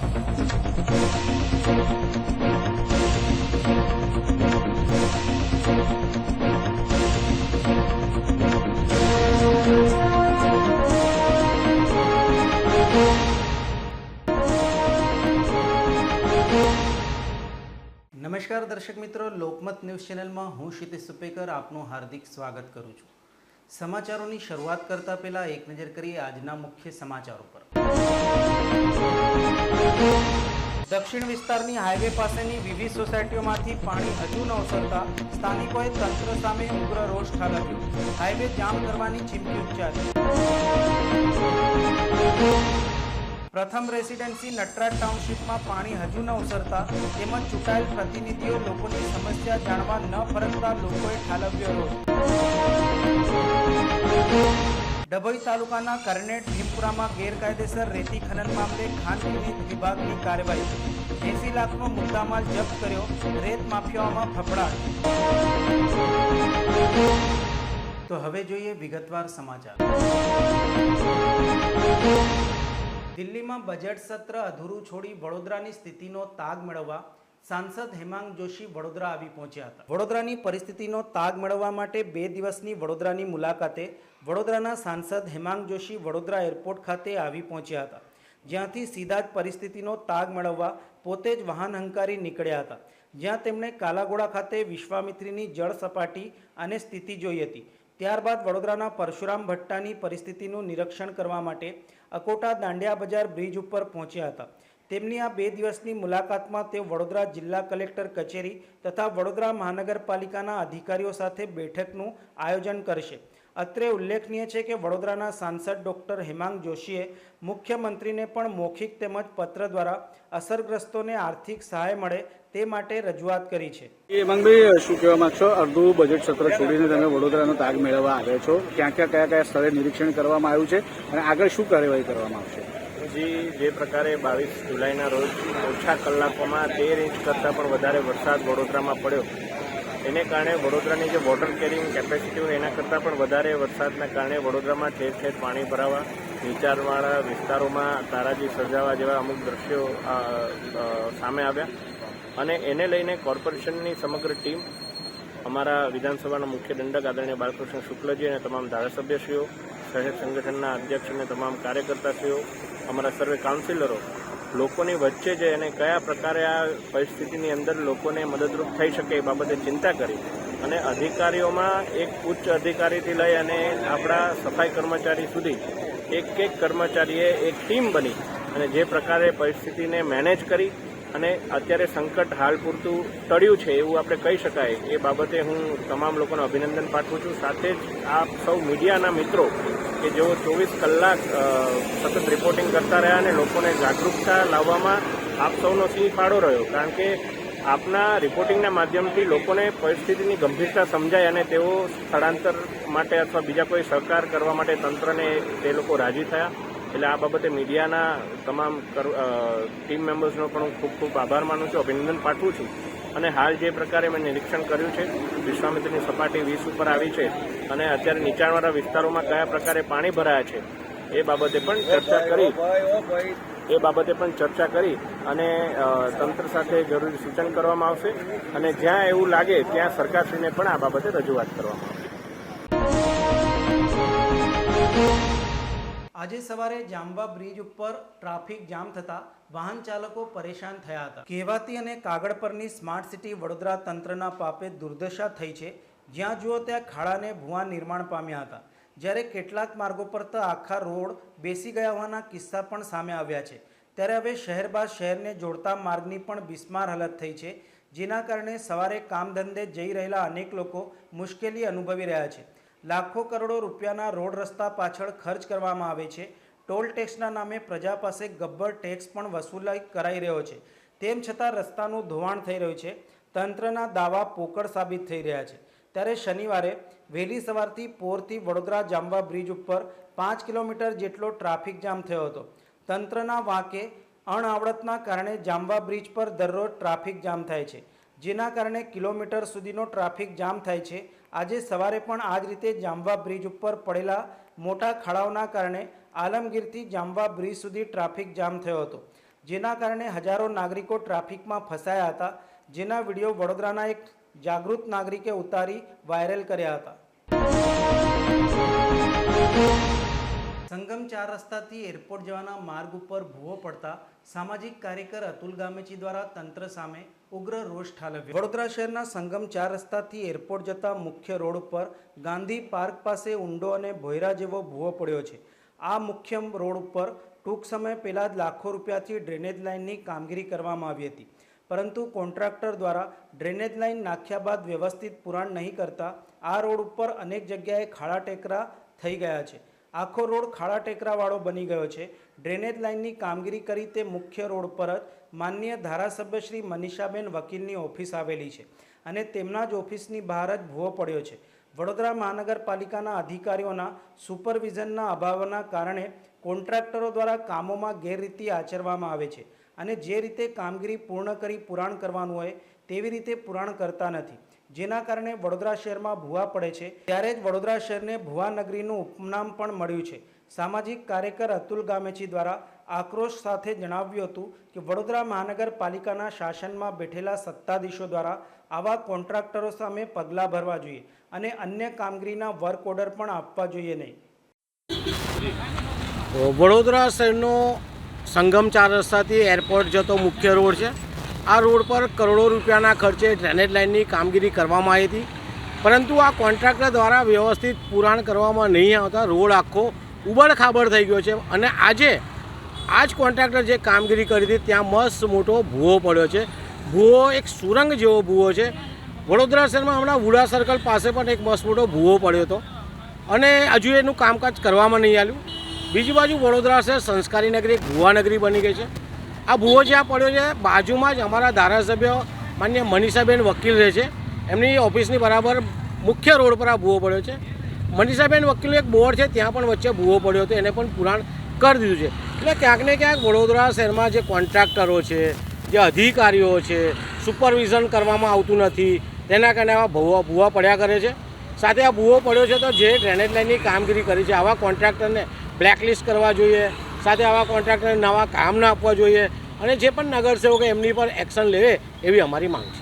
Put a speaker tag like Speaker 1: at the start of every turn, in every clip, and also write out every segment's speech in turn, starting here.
Speaker 1: નમસ્કાર દર્શક મિત્રો, લોકમત ન્યૂઝ ચેનલમાં હું ક્ષિતિજ સુપેકર આપનું હાર્દિક સ્વાગત કરું છું। સમાચારોની શરૂઆત કરતા પહેલા એક નજર કરીએ આજના મુખ્ય સમાચારો પર। દક્ષિણ વિસ્તારની હાઈવે પાસેની વિવિધ સોસાયટીઓમાંથી પાણી હજુ ન ઓસરતા સ્થાનિકોએ તંત્ર સામે ઉગ્ર રોષ ઠાલવ્યો। હાઈવે જામ કરવાની ચીમકી ઉચ્ચારી। પ્રથમ રેસિડેન્સી નટરાજ ટાઉનશીપમાં પાણી હજુ ન ઓસરતા તેમજ ચૂંટાયેલ પ્રતિનિધિઓ લોકોની સમસ્યા જાણવા ન ફરકતા લોકોએ ઠાલવ્યો રોષ। ડભોઈ તાલુકાના કરનેટ ભીમપુરામાં ગેરકાયદેસર રેતી ખનન મામલે ખાણ ખનીજ વિભાગની કાર્યવાહી। 80 લાખનો મુદ્દામાલ જપ્ત કર્યો। રેત માફિયાઓમાં ફફડાટ। તો હવે જોઈએ વિગતવાર સમાચાર। દિલ્હીમાં બજેટ સત્ર અધૂરું છોડી વડોદરાની સ્થિતિનો તાગ મેળવવા સાંસદ હેમાંગ જોશી વડોદરા આવી પહોંચ્યા હતા। વડોદરાની પરિસ્થિતિનો તાગ મેળવવા માટે 2 દિવસની વડોદરાની મુલાકાતે વડોદરાના સાંસદ હેમાંગ જોશી વડોદરા એરપોર્ટ ખાતે આવી પહોંચ્યા હતા, જ્યાંથી સીધા જ પરિસ્થિતિનો તાગ મેળવવા પોતે જ વાહન હંકારી નીકળ્યા હતા, જ્યાં તેમણે કાલાઘોડા ખાતે વિશ્વામિત્રીની જળ સપાટી અને સ્થિતિ જોઈ હતી। ત્યારબાદ વડોદરાના પરશુરામ ભટ્ટાની પરિસ્થિતિનું નિરીક્ષણ કરવા માટે અકોટા દાંડિયા બજાર બ્રિજ ઉપર પહોંચ્યા હતા। તેમની આ 2 દિવસની મુલાકાતમાં તેઓ વડોદરા જિલ્લા કલેક્ટર કચેરી તથા વડોદરા મહાનગરપાલિકાના અધિકારીઓ સાથે બેઠકનું આયોજન કરશે। અત્રે ઉલ્લેખનીય છે કે વડોદરાના સાંસદ ડૉક્ટર હેમાંગ જોશીએ મુખ્યમંત્રીને પણ મૌખિક તેમજ પત્ર દ્વારા અસરગ્રસ્તોને આર્થિક સહાય મળે તે માટે રજૂઆત કરી છે।
Speaker 2: હેમાંગભાઈ, શું કહેવા માંગશો? અડધું બજેટ સત્ર છોડીને તમે વડોદરાનો તાગ મેળવવા આવ્યા છો, ક્યાં કયા સ્થળે નિરીક્ષણ કરવામાં આવ્યું છે અને આગળ શું કાર્યવાહી કરવામાં આવશે?
Speaker 3: જે પ્રકારે 22 જુલાઈના રોજ ઓછા કલાકોમાં 13 ઇંચ કરતાં પણ વધારે વરસાદ વડોદરામાં પડ્યો, એને કારણે વડોદરાની જે વોટર કેરિંગ કેપેસિટી હોય એના કરતાં પણ વધારે વરસાદના કારણે વડોદરામાં ઠેર ઠેર પાણી ભરાવા, નીચાણવાળા વિસ્તારોમાં તારાજી સર્જાવા જેવા અમુક દ્રશ્યો સામે આવ્યા અને એને લઈને કોર્પોરેશનની સમગ્ર ટીમ, અમારા વિધાનસભાના મુખ્ય દંડક આદરણીય બાલકૃષ્ણ શુક્લજી અને તમામ ધારાસભ્યશ્રીઓ, શહેર સંગઠનના અધ્યક્ષ અને તમામ કાર્યકર્તાશ્રીઓ, અમારા સર્વે કાઉન્સિલરો લોકોની વચ્ચે છે અને કયા પ્રકારે આ પરિસ્થિતિની અંદર લોકોને મદદરૂપ થઈ શકે એ બાબતે ચિંતા કરી અને અધિકારીઓમાં એક ઉચ્ચ અધિકારીથી લઈ અને આપણા સફાઈ કર્મચારી સુધી એક કર્મચારીએ એક ટીમ બની અને જે પ્રકારે પરિસ્થિતિને મેનેજ કરી અને અત્યારે સંકટ હાલ પૂરતું ટળ્યું છે એવું આપણે કહી શકાય, એ બાબતે હું તમામ લોકોને અભિનંદન પાઠવું છું। સાથે જ આપ સૌ મીડિયાના મિત્રો કે જેઓ 24 કલાક સતત રિપોર્ટિંગ કરતા રહ્યા અને લોકોને જાગૃતતા લાવવામાં આપ સૌનો સિંહ ફાળો રહ્યો, કારણ કે આપના રિપોર્ટિંગના માધ્યમથી લોકોને પરિસ્થિતિની ગંભીરતા સમજાય અને તેઓ સ્થળાંતર માટે અથવા બીજા કોઈ સહકાર કરવા માટે તંત્રને તે લોકો રાજી થયા। એટલે આ બાબતે મીડિયાના તમામ ટીમ મેમ્બર્સનો પણ હું ખૂબ ખૂબ આભાર માનું છું, અભિનંદન પાઠવું છું। અને હાલ જે પ્રકારે મેં નિરીક્ષણ કર્યું છે, વિશ્વામિત્રીની સપાટી 20 ઉપર આવી છે અને અત્યારે નીચાણવાળા વિસ્તારોમાં કયા પ્રકારે પાણી ભરાયા છે એ બાબતે પણ ચર્ચા કરી અને તંત્ર સાથે જરૂરી સૂચન કરવામાં આવશે અને જ્યાં એવું લાગે ત્યાં સરકારશ્રીને પણ આ બાબતે રજૂઆત કરવામાં આવશે।
Speaker 1: આજે સવારે જાંબા બ્રિજ ઉપર ટ્રાફિક જામ થતા વાહન ચાલકો પરેશાન થયા હતા। કહેવાતી અને કાગળ પરની સ્માર્ટ સિટી વડોદરા તંત્રના પાપે દુર્દશા થઈ છે। જ્યાં જુઓ ત્યાં ખાડાને ભૂવા નિર્માણ પામ્યા હતા, જ્યારે કેટલાક માર્ગો પર તો આખા રોડ બેસી ગયા હોવાના કિસ્સા પણ સામે આવ્યા છે। ત્યારે હવે શહેર બાદ શહેરને જોડતા માર્ગની પણ બિસ્માર હાલત થઈ છે, જેના કારણે સવારે કામ ધંધે જઈ રહેલા અનેક લોકો મુશ્કેલી અનુભવી રહ્યા છે। લાખો કરોડો રૂપિયાના રોડ રસ્તા પાછળ ખર્ચ કરવામાં આવે છે। ટોલ ટેક્સના નામે પ્રજા પાસે ગબ્બર ટેક્સ પણ વસૂલાઈ કરાઈ રહ્યો છે, તેમ છતાં રસ્તાનું ધોવાણ થઈ રહ્યું છે। તંત્રના દાવા પોકળ સાબિત થઈ રહ્યા છે। ત્યારે શનિવારે વહેલી સવારથી પોરથી વડોદરા જાંબા બ્રિજ ઉપર 5 કિલોમીટર જેટલો ટ્રાફિક જામ થયો હતો। તંત્રના વાંકે અણઆવડતના કારણે જાંબા બ્રિજ પર દરરોજ ટ્રાફિક જામ થાય છે, જેના કારણે કિલોમીટર સુધીનો ટ્રાફિક જામ થાય છે। આજે સવારે પણ આ જ રીતે જાંબા બ્રિજ ઉપર પડેલા મોટા ખાડાઓના કારણે આલમગીરથી જાંબા બ્રિજ સુધી ટ્રાફિક જામ થયો હતો। જેના કારણે હજારો નાગરિકો ટ્રાફિકમાં ફસાયા હતા, જેના વિડીયો વડોદરાના એક જાગૃત નાગરિકે ઉતારી વાયરલ કર્યા હતા. સંગમ 4 રસ્તાથી એરપોર્ટ જવાના માર્ગ ઉપર ભૂવો પડતા સામાજિક કાર્યકર અતુલ ગામેચી દ્વારા તંત્ર સામે ઉગ્ર રોષ ઠાલવ્યો. વડોદરા શહેરના સંગમ 4 રસ્તાથી એરપોર્ટ જતા મુખ્ય રોડ ઉપર ગાંધી પાર્ક પાસે ઊંડો અને ભોયરા જેવો ભૂવો પડ્યો છે. આ મુખ્ય રોડ ઉપર ટૂંક સમય પહેલા જ લાખો રૂપિયાથી ડ્રેનેજ લાઇનની કામગીરી કરવામાં આવી હતી, પરંતુ કોન્ટ્રાક્ટર દ્વારા ડ્રેનેજ લાઇન નાખ્યા બાદ વ્યવસ્થિત પુરાણ નહીં કરતા આ રોડ ઉપર અનેક જગ્યાએ ખાડા ટેકરા થઈ ગયા છે. આખો રોડ ખાડા ટેકરાવાળો બની ગયો છે. ડ્રેનેજ લાઇનની કામગીરી કરી તે મુખ્ય રોડ પર જ માનનીય ધારાસભ્ય શ્રી મનીષાબેન વકીલની ઓફિસ આવેલી છે અને તેમના જ ઓફિસની બહાર જ ભૂવો પડ્યો છે. વડોદરા મહાનગરપાલિકાના અધિકારીઓના સુપરવિઝનના અભાવના કારણે કોન્ટ્રાક્ટરો દ્વારા કામોમાં ગેરરીતિ આચરવામાં આવે છે અને જે રીતે કામગીરી પૂર્ણ કરી પુરાણ કરવાનું હોય તેવી રીતે પુરાણ કરતા નથી, જેના કારણે વડોદરા શહેરમાં ભૂવા પડે છે. ત્યારે જ વડોદરા શહેરને ભૂવા નગરીનું ઉપનામ પણ મળ્યું છે. સામાજિક કાર્યકર અતુલ ગામેચી દ્વારા આક્રોશ સાથે જણાવ્યું હતું કે વડોદરા મહાનગરપાલિકાના શાસનમાં બેઠેલા સત્તાધીશો દ્વારા આવા કોન્ટ્રાક્ટરો સામે પગલાં ભરવા જોઈએ અને અન્ય કામગીરીના વર્ક ઓર્ડર પણ આપવા જોઈએ નહીં.
Speaker 4: વડોદરા શહેરનો સંગમ 4 રસ્તાથી એરપોર્ટ જતો મુખ્ય રોડ છે. આ રોડ પર કરોડો રૂપિયાના ખર્ચે ડ્રેનેજ લાઇનની કામગીરી કરવામાં આવી હતી, પરંતુ આ કોન્ટ્રાક્ટર દ્વારા વ્યવસ્થિત પુરાણ કરવામાં નહીં આવતા રોડ આખો ઉબડ-ખાબડ થઈ ગયો છે. અને આજે આ જ કોન્ટ્રાક્ટર જે કામગીરી કરી હતી ત્યાં મસ્ત મોટો ભૂવો પડ્યો છે. ભૂવો એક સુરંગ જેવો ભૂવો છે. વડોદરા શહેરમાં હમણાં વુડા સર્કલ પાસે પણ એક મસ્ત મોટો ભૂવો પડ્યો હતો અને હજુ એનું કામકાજ કરવામાં નહીં આવ્યું. બીજી બાજુ વડોદરા શહેર સંસ્કારી નગરી એક ભૂવા નગરી બની ગઈ છે. આ ભૂવો જ્યાં પડ્યો છે બાજુમાં જ અમારા ધારાસભ્ય માન્ય મનીષાબેન વકીલ રહે છે, એમની ઓફિસની બરાબર મુખ્ય રોડ પર આ ભૂવો પડ્યો છે. મનીષાબેન વકીલનું એક બોર્ડ છે, ત્યાં પણ વચ્ચે ભૂવો પડ્યો હતો, એને પણ પુરાણ કરી દીધું છે. એટલે ક્યાંક ને ક્યાંક વડોદરા શહેરમાં જે કોન્ટ્રાક્ટરો છે, જે અધિકારીઓ છે, સુપરવિઝન કરવામાં આવતું નથી, તેના કારણે આવા ભૂવા પડ્યા કરે છે. સાથે આ ભૂવો પડ્યો છે તો જે ડ્રેનેજ લાઇનની કામગીરી કરી છે આવા કોન્ટ્રાક્ટરને બ્લેકલિસ્ટ કરવા જોઈએ, સાથે આવા કોન્ટ્રાક્ટરને નવા કામ ના આપવા જોઈએ અને જે પણ નગરસેવકો એમની પર એક્શન લેવે એવી અમારી માંગ છે.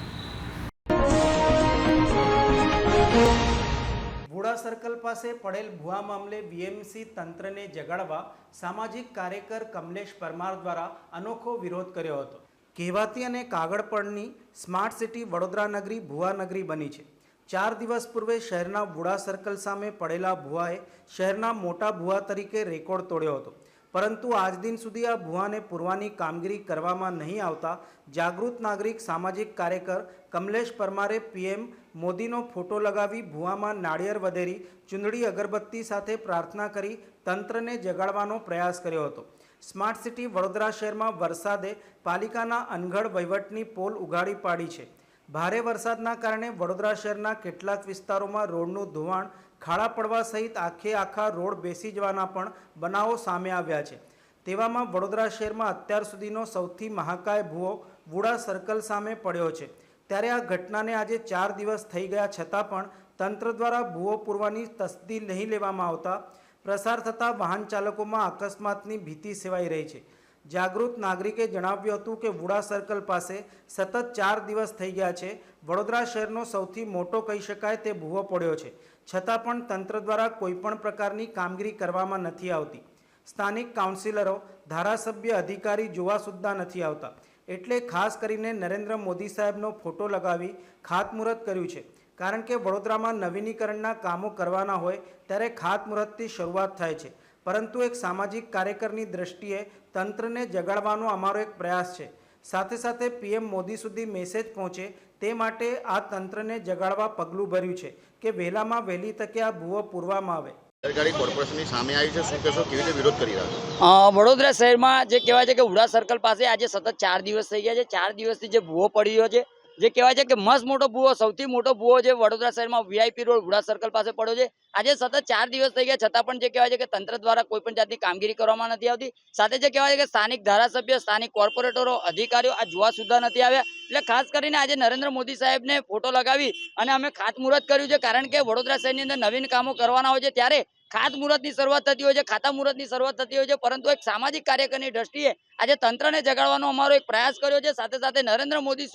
Speaker 1: વુડા સર્કલ પાસે પડેલ ભૂવા મામલે બીએમસી તંત્રને જગાડવા સામાજિક કાર્યકર કમલેશ પરમાર દ્વારા અનોખો વિરોધ કર્યો હતો. કહેવાતી અને કાગળ પરની સ્માર્ટ સિટી વડોદરા નગરી ભૂવા નગરી બની છે. 4 દિવસ પૂર્વે શહેરના વુડા સર્કલ સામે પડેલા ભૂવાએ શહેરના મોટા ભૂવા તરીકે રેકોર્ડ તોડ્યો હતો, પરંતુ આજ દિન સુધી આ ભૂવાને પૂરવાની કામગીરી કરવામાં નહીં આવતા જાગૃત નાગરિક સામાજિક કાર્યકર કમલેશ પરમારે પીએમ મોદીનો ફોટો લગાવી ભૂવામાં નાળિયેર વધેરી ચૂંદડી અગરબત્તી સાથે પ્રાર્થના કરી તંત્રને જગાડવાનો પ્રયાસ કર્યો હતો. સ્માર્ટ સિટી વડોદરા શહેરમાં વરસાદે પાલિકાના અનગઢ વહીવટની પોલ ઉગાડી પાડી છે. ભારે વરસાદના કારણે વડોદરા શહેરના કેટલાક વિસ્તારોમાં રોડનું ધોવાણ, ખાડા પડવા સહિત આખા રોડ બેસી જવાના પણ બનાવો સામે આવ્યા છે. તેવામાં વડોદરા શહેરમાં અત્યાર સુધીનો સૌથી મહાકાય ભૂવો વુડા સર્કલ સામે પડ્યો છે. ત્યારે આ ઘટનાને આજે 4 દિવસ થઈ ગયા છતાં પણ તંત્ર દ્વારા ભૂવો પૂરવાની તસ્દી નહીં લેવામાં આવતા પ્રસાર થતા વાહન ચાલકોમાં અકસ્માતની ભીતિ સેવાઈ રહી છે. જાગૃત નાગરિકે જણાવ્યું હતું કે વુડા સર્કલ પાસે સતત 4 દિવસ થઈ ગયા છે. વડોદરા શહેરનો સૌથી મોટો કહી શકાય તે ભૂવો પડ્યો છે, છતાં પણ તંત્ર દ્વારા કોઈપણ પ્રકારની કામગીરી કરવામાં નથી આવતી. સ્થાનિક કાઉન્સિલરો, ધારાસભ્ય, અધિકારી જોવા સુદ્ધા નથી આવતા. એટલે ખાસ કરીને નરેન્દ્ર મોદી સાહેબનો ફોટો લગાવી ખાતમુહૂર્ત કર્યું છે, કારણ કે વડોદરામાં નવીનીકરણના કામો કરવાના હોય ત્યારે ખાતમુહૂર્તથી શરૂઆત થાય છે. પરંતુ એક સામાજિક કાર્યકરની દ્રષ્ટિએ તંત્રને જગાડવાનો અમારો એક પ્રયાસ છે. સાથે સાથે પીએમ મોદી સુધી મેસેજ પહોંચે તે માટે આ તંત્રને જગાડવા પગલું ભર્યું છે કે વહેલામાં વહેલી તકે આ ભૂવો પૂરવામાં આવે.
Speaker 5: સરકારી કોર્પોરેશનની સામે આવી છે, શું કહેશો, કેવી રીતે વિરોધ કરી રહ્યા છો?
Speaker 6: વડોદરા શહેરમાં જે કહેવાય છે કે વુડા સર્કલ પાસે આજે સતત 4 દિવસ થઈ ગયા છે. 4 દિવસથી જે ભૂવો પડી રહ્યો છે જે કહેવાય છે કે મસ્ત મોટો ભૂવો, સૌથી મોટો ભૂવો જે વડોદરા શહેરમાં VIP રોડ વુડા સર્કલ પાસે પડ્યો છે. આજે સતત 4 દિવસ થઈ ગયા છતાં પણ જે કહેવાય છે કે તંત્ર દ્વારા કોઈ પણ જાતની કામગીરી કરવામાં નથી આવતી. સાથે જે કહેવાય છે કે સ્થાનિક ધારાસભ્ય, સ્થાનિક કોર્પોરેટરો, અધિકારીઓ આ જોવા સુદ્ધા નથી આવ્યા. એટલે ખાસ કરીને આજે નરેન્દ્ર મોદી સાહેબને ફોટો લગાવી અને અમે ખાતમુહૂર્ત કર્યું છે. કારણ કે વડોદરા શહેરની અંદર નવીન કામો કરવાના હોય છે ત્યારે ખાતમુહૂર્તની શરૂઆત થતી હોય છે, ખાતા મુહૂર્તની શરૂઆત થતી હોય છે. પરંતુ એક સામાજિક કાર્યકરની દ્રષ્ટિએ આજે તંત્રને જગાડવાનો અમારો એક પ્રયાસ કર્યો છે. સાથે સાથે નરેન્દ્ર મોદી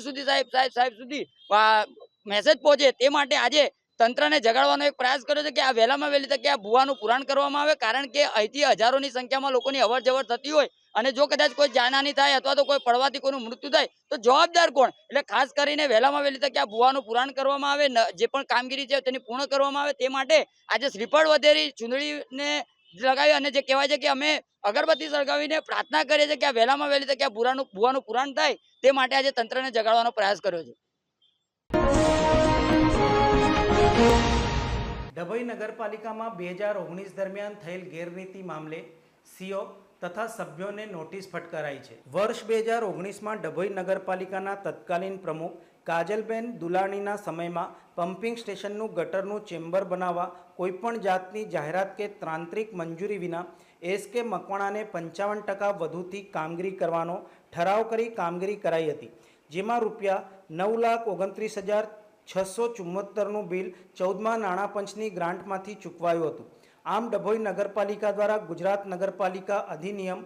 Speaker 6: સુધી સાહેબ સુધી મેસેજ પહોંચે તે માટે આજે તંત્રને જગાડવાનો એક પ્રયાસ કર્યો છે કે આ વહેલામાં વહેલી તકે આ ભૂવાનું પુરાણ કરવામાં આવે. કારણ કે અહીંથી હજારોની સંખ્યામાં લોકોની અવર જવર થતી હોય અને જો કદાચ કોઈ જાનહાની થાય અથવા તો કોઈ પડવાથી કોઈનું મૃત્યુ થાય તો જવાબદાર કોણ? એટલે ખાસ કરીને વહેલામાં વહેલી તકે આ ભૂવાનું પુરાણ કરવામાં આવે, જે પણ કામગીરી છે તેની પૂર્ણ કરવામાં આવે. તે માટે આજે શ્રીફળ વધેરી ચૂંદડીને લગાવી અને જે કહેવાય છે કે અમે અગરબત્તી સળગાવીને પ્રાર્થના કરીએ છીએ કે આ વહેલામાં વહેલી તકે આ ભૂવાનું પુરાણ થાય તે માટે આજે તંત્રને જગાડવાનો પ્રયાસ કર્યો છે.
Speaker 1: ડભોઈ નગરપાલિકામાં 2019 દરમિયાન થયેલ ગેરરીતિ મામલે સીઓ તથા સભ્યોને નોટિસ ફટકારાઈ છે. વર્ષ 2019માં ડભોઈ નગરપાલિકાના તત્કાલીન પ્રમુખ કાજલબેન દુલાણીના સમયમાં પમ્પિંગ સ્ટેશનનું ગટરનું ચેમ્બર બનાવવા કોઈપણ જાતની જાહેરાત કે તાંત્રિક મંજૂરી વિના SK મકવાણાને 55% વધુથી કામગીરી કરવાનો ઠરાવ કરી કામગીરી કરાઈ હતી. જેમાં ₹9,29,674નું બિલ 14મા નાણાં પંચની ગ્રાન્ટમાંથી ચૂકવાયું હતું. આમ ડભોઈ નગરપાલિકા દ્વારા ગુજરાત નગરપાલિકા અધિનિયમ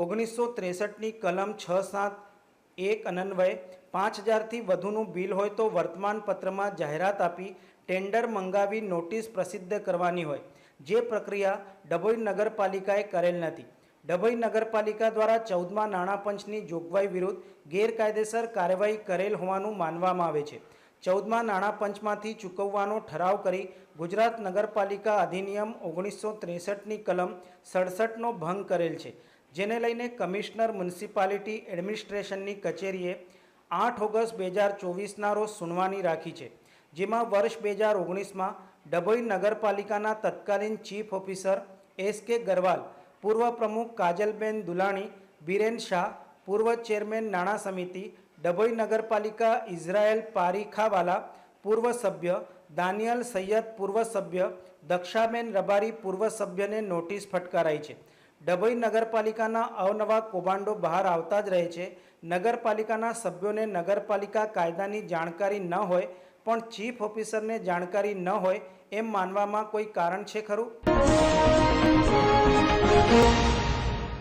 Speaker 1: 1963ની કલમ 671 અન્વયે 5,000થી વધુનું બિલ હોય તો વર્તમાન પત્રમાં જાહેરાત આપી ટેન્ડર મંગાવી નોટિસ પ્રસિદ્ધ કરવાની હોય, જે પ્રક્રિયા ડભોઈ નગરપાલિકાએ કરેલ નથી. ડભોઈ નગરપાલિકા દ્વારા 14મા નાણાં પંચની જોગવાઈ વિરુદ્ધ ગેરકાયદેસર કાર્યવાહી કરેલ હોવાનું માનવામાં આવે છે. 14મા નાણાં પંચમાંથી ચૂકવવાનો ઠરાવ કરી ગુજરાત નગરપાલિકા અધિનિયમ 1963ની કલમ 67નો ભંગ કરેલ છે. જેને લઈને કમિશનર મ્યુનિસિપાલિટી એડમિનિસ્ટ્રેશનની કચેરીએ 8 ઓગસ્ટ 2024ના રોજ સુનાવણી રાખી છે. જેમાં વર્ષ 2019માં ડભોઈ નગરપાલિકાના તત્કાલીન ચીફ ઓફિસર SK ગરવાલ, પૂર્વ પ્રમુખ કાજલબેન દુલાણી, બિરેન શાહ, પૂર્વ ચેરમેન નાણાં સમિતિ ડભોઈ નગરપાલિકા ઇઝરાયલ પારીખાવાલા, પૂર્વ સભ્ય દાનિયલ સૈયદ, પૂર્વ સભ્ય દક્ષાબેન રબારી, પૂર્વ સભ્યને નોટિસ ફટકારાઈ છે. ડભોઈ નગરપાલિકાના અવનવા કૌભાંડો બહાર આવતા જ રહે છે. નગરપાલિકાના સભ્યોને નગરપાલિકા કાયદાની જાણકારી ન હોય પણ ચીફ ઓફિસરને જાણકારી ન હોય એમ માનવામાં કોઈ કારણ છે ખરું?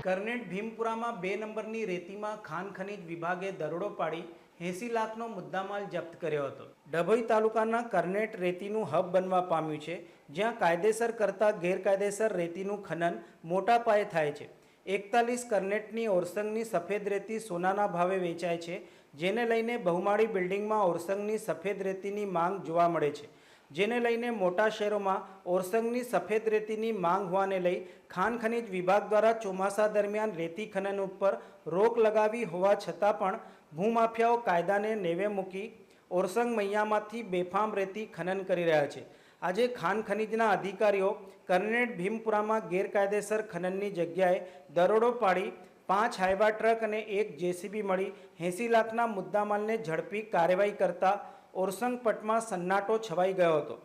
Speaker 1: કરનેટ ભીમપુરામાં 2 નંબરની રેતીમાં ખાન ખનીજ વિભાગે દરોડો પાડી 80 લાખનો મુદ્દામાલ જપ્ત કર્યો હતો. ડભોઈ તાલુકાના કરનેટ રેતીનું હબ બનવા પામ્યું છે, જ્યાં કાયદેસર કરતાં ગેરકાયદેસર રેતીનું ખનન મોટા પાયે થાય છે. 41 કરનેટની ઓરસંગની સફેદ રેતી સોનાના ભાવે વેચાય છે, જેને લઈને બહુમાળી બિલ્ડિંગમાં ઓરસંગની સફેદ રેતીની માંગ જોવા મળે છે. જેને લઈને મોટા શહેરોમાં ઓરસંગની સફેદ રેતીની માંગ હોવાને લઈ ખાન ખનીજ વિભાગ દ્વારા ચોમાસા દરમિયાન રેતી ખનન ઉપર રોક લગાવી હોવા છતાં પણ ભૂમાફિયાઓ કાયદાને નેવે મૂકી ઓરસંગ મૈયામાંથી બેફામ રેતી ખનન કરી રહ્યા છે. આજે ખાન ખનીજના અધિકારીઓ કરનેટ ભીમપુરામાં ગેરકાયદેસર ખનનની જગ્યાએ દરોડો પાડી 5 હાઈવા ટ્રક અને 1 JCB મળી 80 લાખના મુદ્દામાલને ઝડપી કાર્યવાહી કરતા ઓરસંગ પટમાં સન્નાટો છવાઈ ગયો હતો.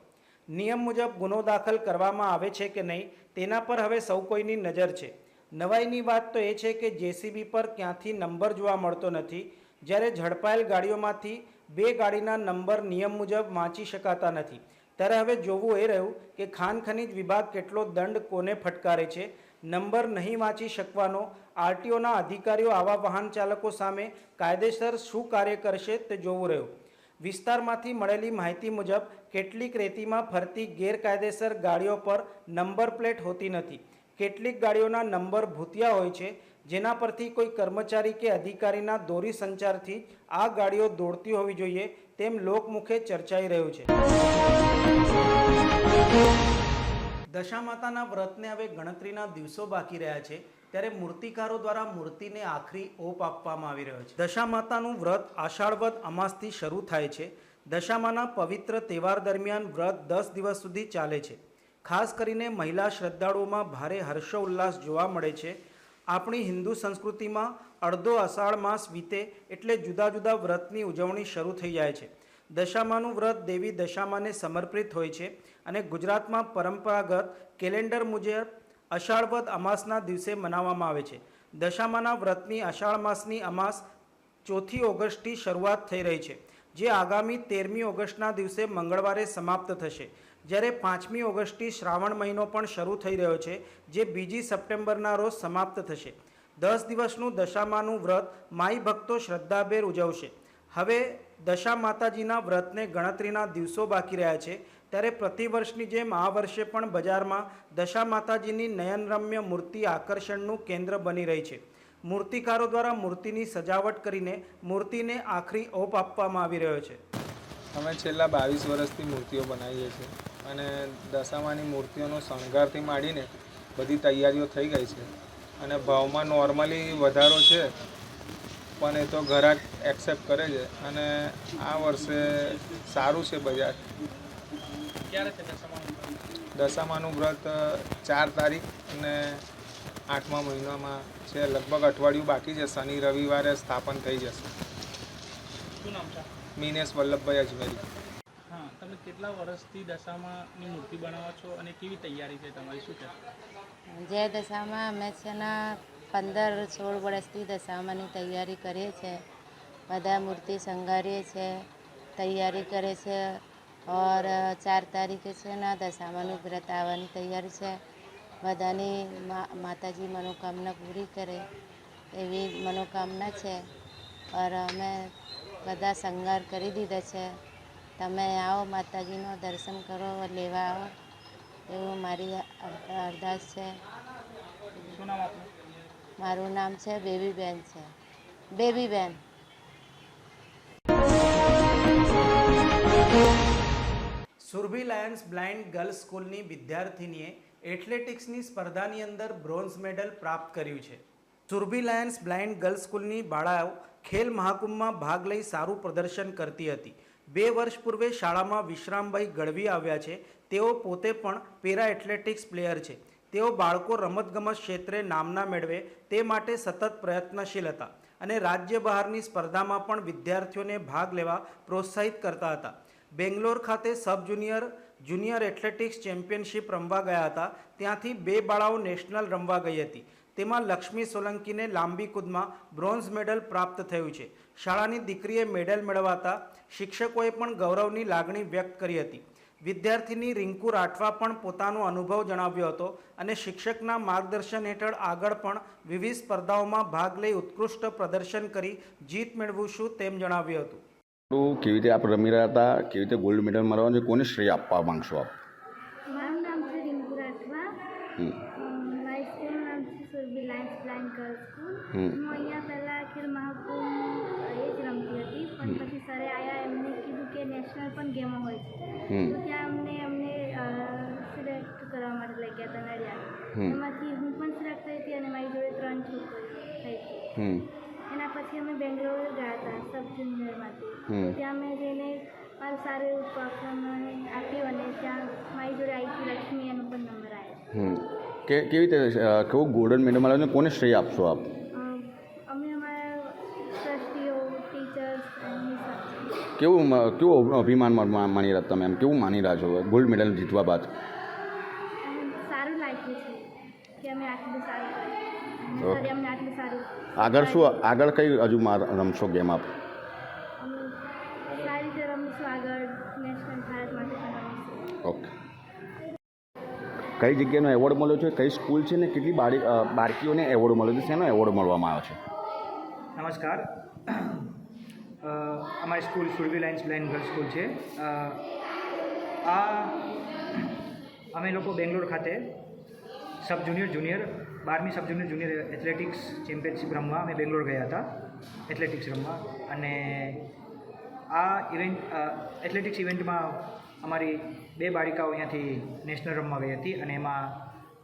Speaker 1: નિયમ મુજબ ગુનો દાખલ કરવામાં આવે છે કે નહીં તેના પર હવે સૌ કોઈની નજર છે. નવાઈની વાત તો એ છે કે JCB પર ક્યાંથી નંબર જોવા મળતો નથી, જ્યારે ઝડપાયેલ ગાડીઓમાંથી 2 ગાડીના નંબર નિયમ મુજબ વાંચી શકાતા નથી. ત્યારે હવે જોવું એ રહ્યું કે ખાન ખનીજ વિભાગ કેટલો દંડ કોને ફટકારે છે. નંબર નહીં વાંચી શકવાનો RTOના અધિકારીઓ આવા વાહન ચાલકો સામે કાયદેસર શું કાર્ય કરશે તે જોવું રહ્યું. વિસ્તારમાંથી મળેલી માહિતી મુજબ કેટલીક રેતીમાં ફરતી ગેરકાયદેસર ગાડીઓ પર નંબર પ્લેટ હોતી નથી. કેટલીક ગાડીઓના નંબર ભૂતિયા હોય છે, જેના પરથી કોઈ કર્મચારી કે અધિકારીના દોરી સંચારથી આ ગાડીઓ દોડતી હોવી જોઈએ તેમ લોકમુખે ચર્ચાઈ રહ્યું છે. દશામાતાના વ્રતને હવે ગણતરીના દિવસો બાકી રહ્યા છે, ત્યારે મૂર્તિકારો દ્વારા મૂર્તિને આખરી ઓપ આપવામાં આવી રહ્યો છે. દશામાતાનું વ્રત આષાઢવદ અમાસથી શરૂ થાય છે. દશામાના પવિત્ર તહેવાર દરમિયાન વ્રત 10 દિવસ સુધી ચાલે છે. ખાસ કરીને મહિલા શ્રદ્ધાળુઓમાં ભારે હર્ષોલ્લાસ જોવા મળે છે. આપણી હિન્દુ સંસ્કૃતિમાં અડધો અષાઢ માસ વીતે એટલે જુદા જુદા વ્રતની ઉજવણી શરૂ થઈ જાય છે. દશામાનું વ્રત દેવી દશામાને સમર્પિત હોય છે અને ગુજરાતમાં પરંપરાગત કેલેન્ડર મુજબ અષાઢ વદ અમાસના દિવસે મનાવવામાં આવે છે. દશામાના વ્રતની અષાઢ માસની અમાસ 4મી ઓગસ્ટથી શરૂઆત થઈ રહી છે, જે આગામી 13મી ઓગસ્ટના દિવસે મંગળવારે સમાપ્ત થશે. જ્યારે 5મી ઓગસ્ટથી શ્રાવણ મહિનો પણ શરૂ થઈ રહ્યો છે, જે 2 સપ્ટેમ્બરના રોજ સમાપ્ત થશે. 10 દિવસનું દશામાનું વ્રત માઈ ભક્તો શ્રદ્ધાભેર ઉજવશે. હવે દશા માતાજીના વ્રતને ગણતરીના દિવસો બાકી રહ્યા છે, ત્યારે પ્રતિવર્ષની જેમ આ વર્ષે પણ બજારમાં દશા માતાજીની નયનરમ્ય મૂર્તિ આકર્ષણનું કેન્દ્ર બની રહી છે. મૂર્તિકારો દ્વારા મૂર્તિની સજાવટ કરીને મૂર્તિને આખરી ઓપ આપવામાં આવી રહ્યો છે.
Speaker 7: અમે છેલ્લા 22 વર્ષથી મૂર્તિઓ બનાવીએ છીએ અને દશામાની મૂર્તિઓનો શણગારથી માંડીને બધી તૈયારીઓ થઈ ગઈ છે અને ભાવમાં નોર્મલી વધારો છે, પણ એ તો ગ્રાહક એક્સેપ્ટ કરે છે અને આ વર્ષે સારું છે બજાર.
Speaker 8: ક્યારે છે
Speaker 7: દશામાનું વ્રત 4 તારીખ અને 8મા મહિનામાં છે. લગભગ અઠવાડિયું બાકી છે. શનિ રવિવારે સ્થાપન થઈ જશે.
Speaker 8: શું નામ છે?
Speaker 7: મિનેશ વલ્લભભાઈ અજમેરી.
Speaker 8: હા, તમે કેટલા વર્ષથી દશામાની મૂર્તિ બનાવો છો અને કેવી તૈયારી છે તમારી, શું છે?
Speaker 9: જય દશામાં અમે છે ને 15-16 વર્ષથી દશામાની તૈયારી કરીએ છીએ. બધા મૂર્તિ શણગારીએ છીએ, તૈયારી કરે છે. ઓર 4 તારીખે છે ને દશામાનું વ્રત આવવાની તૈયારી છે. બધાની માતાજી મનોકામના પૂરી કરે એવી મનોકામના છે. ઓર અમે બધા શણગાર કરી દીધા છે. તમે આવો, માતાજીનો દર્શન કરો, લેવા આવો એવું મારી અરદાસ છે.
Speaker 8: શું નામ આપનું?
Speaker 9: મારું નામ છે બેબીબેન છે. બેબીબેન.
Speaker 1: સુરભી લાયન્સ બ્લાઇન્ડ ગર્લ્સ સ્કૂલની વિદ્યાર્થીનીએ એથ્લેટિક્સની સ્પર્ધાની અંદર બ્રોન્ઝ મેડલ પ્રાપ્ત કર્યું છે. સુરભી લાયન્સ બ્લાઇન્ડ ગર્લ્સ સ્કૂલની બાળાઓ ખેલ મહાકુંભમાં ભાગ લઈ સારું પ્રદર્શન કરતી હતી. 2 વર્ષ પૂર્વે શાળામાં વિશ્રામભાઈ ગઢવી આવ્યા છે. તેઓ પોતે પણ પેરા એથ્લેટિક્સ પ્લેયર છે. તેઓ બાળકો રમતગમત ક્ષેત્રે નામના મેળવે તે માટે સતત પ્રયત્નશીલ હતા અને રાજ્ય બહારની સ્પર્ધામાં પણ વિદ્યાર્થીઓને ભાગ લેવા પ્રોત્સાહિત કરતા હતા. બેંગ્લોર ખાતે સબ જુનિયર એથ્લેટિક્સ ચેમ્પિયનશિપ રમવા ગયા હતા. ત્યાંથી 2 બાળાઓ નેશનલ રમવા ગઈ હતી. તેમાં લક્ષ્મી સોલંકીને લાંબી કૂદમાં બ્રોન્ઝ મેડલ પ્રાપ્ત થયું છે. શાળાની દીકરીએ મેડલ મેળવાતા શિક્ષકોએ પણ ગૌરવની લાગણી વ્યક્ત કરી હતી. વિદ્યાર્થીની રિંકુ રાઠવા પણ પોતાનો અનુભવ જણાવ્યો હતો અને શિક્ષકના માર્ગદર્શન હેઠળ આગળ પણ વિવિધ સ્પર્ધાઓમાં ભાગ લઈ ઉત્કૃષ્ટ પ્રદર્શન કરી જીત મેળવશું તેમ જણાવ્યું હતું.
Speaker 5: કેવી રીતે આપ રમી રહ્યા હતા, કેવી રીતે ગોલ્ડ મેડલ મળવાનું છે, કોને શ્રેય આપવા માંગશો આપ?
Speaker 10: મારું નામ છે રિંકુ રાઠવા. મારી સ્કૂલનું નામ છે Surabhi lions blind girls school. હું અહીંયા પહેલાં ખેલ મહાકુંભ એ જ રમતી હતી, પણ પછી સરે આવ્યા, એમને કીધું કે નેશનલ પણ ગેમો હોય છે, તો ત્યાં અમને સિલેક્ટ કરવા માટે લઈ ગયા હતા નડિયાદ. એમાંથી હું પણ સિલેક્ટ થઈ હતી અને મારી જોડે 3 છોકરીઓ થઈ હતી. એના પછી અમે બેંગ્લોર ગયા હતા સબ જુનિયરમાંથી. ત્યાં મેં જઈને મારું સારું એવું પરફોર્મન્સ આપ્યું અને ત્યાં મારી જોડે આવી હતી લક્ષ્મી, એનો પણ નંબર આવ્યો.
Speaker 5: કેવી રીતે કેવું ગોલ્ડન મેડલ મળ્યું, કોને શ્રેય આપશો આપ?
Speaker 10: અમે અમારા ટ્રસ્ટીઓ, ટીચર્સ એમની સાથે.
Speaker 5: કેવું અભિમાન માની રહ્યા તમે, એમ કેવું માની રહ્યા છો ગોલ્ડ મેડલ જીતવા બાદ?
Speaker 10: સારું લાગ્યું છે કે અમે આટલું સારું અમને આટલું સારું.
Speaker 5: આગળ કઈ હજુ રમશો ગેમ આપ?
Speaker 10: અમે સારી રીતે રમીશું આગળ, નેશનલ ભારત માટે પણ રમીશું.
Speaker 5: ઓકે. કઈ જગ્યાનો એવોર્ડ મળ્યો છે, કઈ સ્કૂલ છે ને કેટલી બાળકીઓને એવોર્ડ મળ્યો છે, શેનો એવોર્ડ મળવામાં આવ્યો છે?
Speaker 11: નમસ્કાર. અમારી school Surabhi lions blind girls school છે. અમે લોકો બેંગ્લોર ખાતે સબ જુનિયર 12મી સબ જુનિયર એથ્લેટિક્સ ચેમ્પિયનશિપ રમવા અમે બેંગ્લોર ગયા હતા એથ્લેટિક્સ રમવા. અને આ એથ્લેટિક્સ ઇવેન્ટમાં અમારી 2 બાળિકાઓ અહીંયાથી નેશનલ રમવા ગઈ હતી અને એમાં